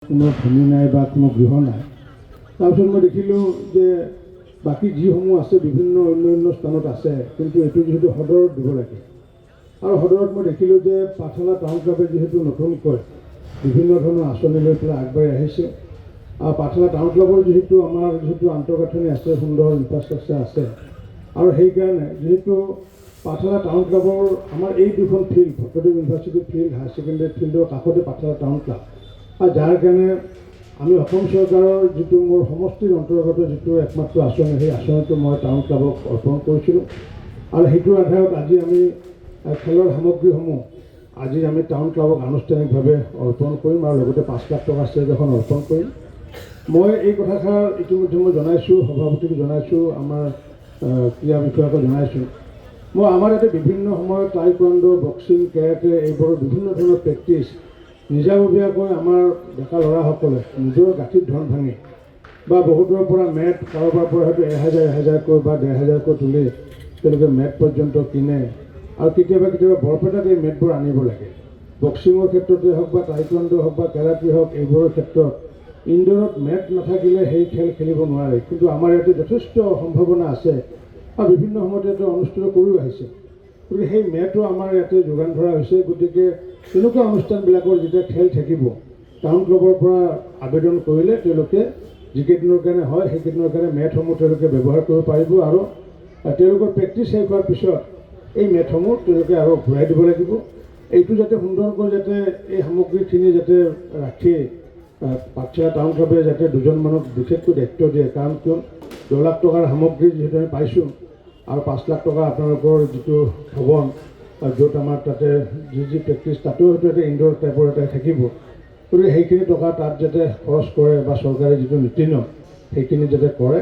কোনো ভূমি নাই বা কোনো গৃহ নাই। তাৰপিছত মই দেখিলোঁ যে বাকী যিসমূহ আছে বিভিন্ন অন্য স্থানত আছে, কিন্তু এইটো যিহেতু সদৰত দিব লাগে। আৰু সদৰত মই দেখিলোঁ যে পাঠশালা টাউন ক্লাবে যিহেতু নতুনকৈ বিভিন্ন ধৰণৰ আঁচনি লৈ পেলাই আগবাঢ়ি আহিছে। আৰু পাঠশালা টাউন ক্লাবৰ যিহেতু আমাৰ আন্তঃগাঁথনি আছে, সুন্দৰ ইনফ্ৰাষ্ট্ৰাকচাৰ আছে, আৰু সেইকাৰণে যিহেতু পাঠশালা টাউন ক্লাবৰ আমাৰ এই দুখন field, Bhattadev university field, higher secondary ফিল্ডৰ কাষতে পাঠশালা টাউন ক্লাব, আৰু যাৰ কাৰণে আমি অসম চৰকাৰৰ যিটো মোৰ সমষ্টিৰ অন্তৰ্গত যিটো একমাত্ৰ আঁচনি, সেই আঁচনিটো মই টাউন ক্লাবক অৰ্পণ কৰিছিলোঁ। আৰু সেইটোৰ আধাৰত আজি আমি খেলৰ সামগ্ৰীসমূহ আজি আমি টাউন ক্লাবক আনুষ্ঠানিকভাৱে অৰ্পণ কৰিম, আৰু লগতে 5 লাখ টকাৰ চেক এখন অৰ্পণ কৰিম। মই এই কথাষাৰ ইতিমধ্যে মই জনাইছোঁ, সভাপতিক জনাইছোঁ, আমাৰ ক্ৰীড়া বিষয়াকো জনাইছোঁ। মই আমাৰ ইয়াতে বিভিন্ন সময়ত টাইকোৱাণ্ডো, বক্সিং, কেৰাটে এইবোৰৰ বিভিন্ন ধৰণৰ প্ৰেক্টিছ নিজাববীয়াকৈ আমাৰ ডেকা ল'ৰাসকলে নিজৰ গাঁঠিত ধন ভাঙি বা বহুতৰ পৰা মেট, কাৰোবাৰ পৰা হয়তো 1000-1000কৈ বা 1500কৈ তুলি তেওঁলোকে মেট পৰ্যন্ত কিনে, আৰু কেতিয়াবা বৰপেটাত এই মেটবোৰ আনিব লাগে। বক্সিঙৰ ক্ষেত্ৰতে হওক বা টাইকোৱাণ্ডো হওক বা কেৰাটে হওক, এইবোৰৰ ক্ষেত্ৰত ইনডোৰত মেট নাথাকিলে সেই খেল খেলিব নোৱাৰে। কিন্তু আমাৰ ইয়াতে যথেষ্ট সম্ভাৱনা আছে, আৰু বিভিন্ন সময়ত ইয়াতে অনুষ্ঠিত কৰিও আহিছে। গতিকে সেই মেটো আমাৰ ইয়াতে যোগান ধৰা হৈছে। গতিকে তেনেকুৱা অনুষ্ঠানবিলাকৰ যেতিয়া খেল থাকিব, টাউন ক্লাবৰ পৰা আবেদন কৰিলে তেওঁলোকে যিকেইদিনৰ কাৰণে হয় সেইকেইদিনৰ কাৰণে মেটসমূহ তেওঁলোকে ব্যৱহাৰ কৰিব পাৰিব, আৰু তেওঁলোকৰ প্ৰেক্টিছ শেষ হোৱাৰ পিছত এই মেটসমূহ তেওঁলোকে আৰু ঘূৰাই দিব লাগিব। এইটো যাতে সুন্দৰকৈ যাতে এই সামগ্ৰীখিনি যাতে ৰাখি পাঠশালা টাউন ক্লাবে যাতে দুজনমানক বিশেষকৈ দায়িত্ব দিয়ে, কাৰণ কিয় 10 লাখ টকাৰ সামগ্ৰী যিহেতু আমি পাইছোঁ, আৰু 5 লাখ টকা আপোনালোকৰ যিটো ভৱন, য'ত আমাৰ তাতে যি প্ৰেক্টিছ, তাতেও হয়তো এটা ইনডোৰ টাইপৰ এটা থাকিব। গতিকে সেইখিনি টকা তাত যাতে খৰচ কৰে বা চৰকাৰে যিটো নীতি নিয়ম সেইখিনি যাতে কৰে,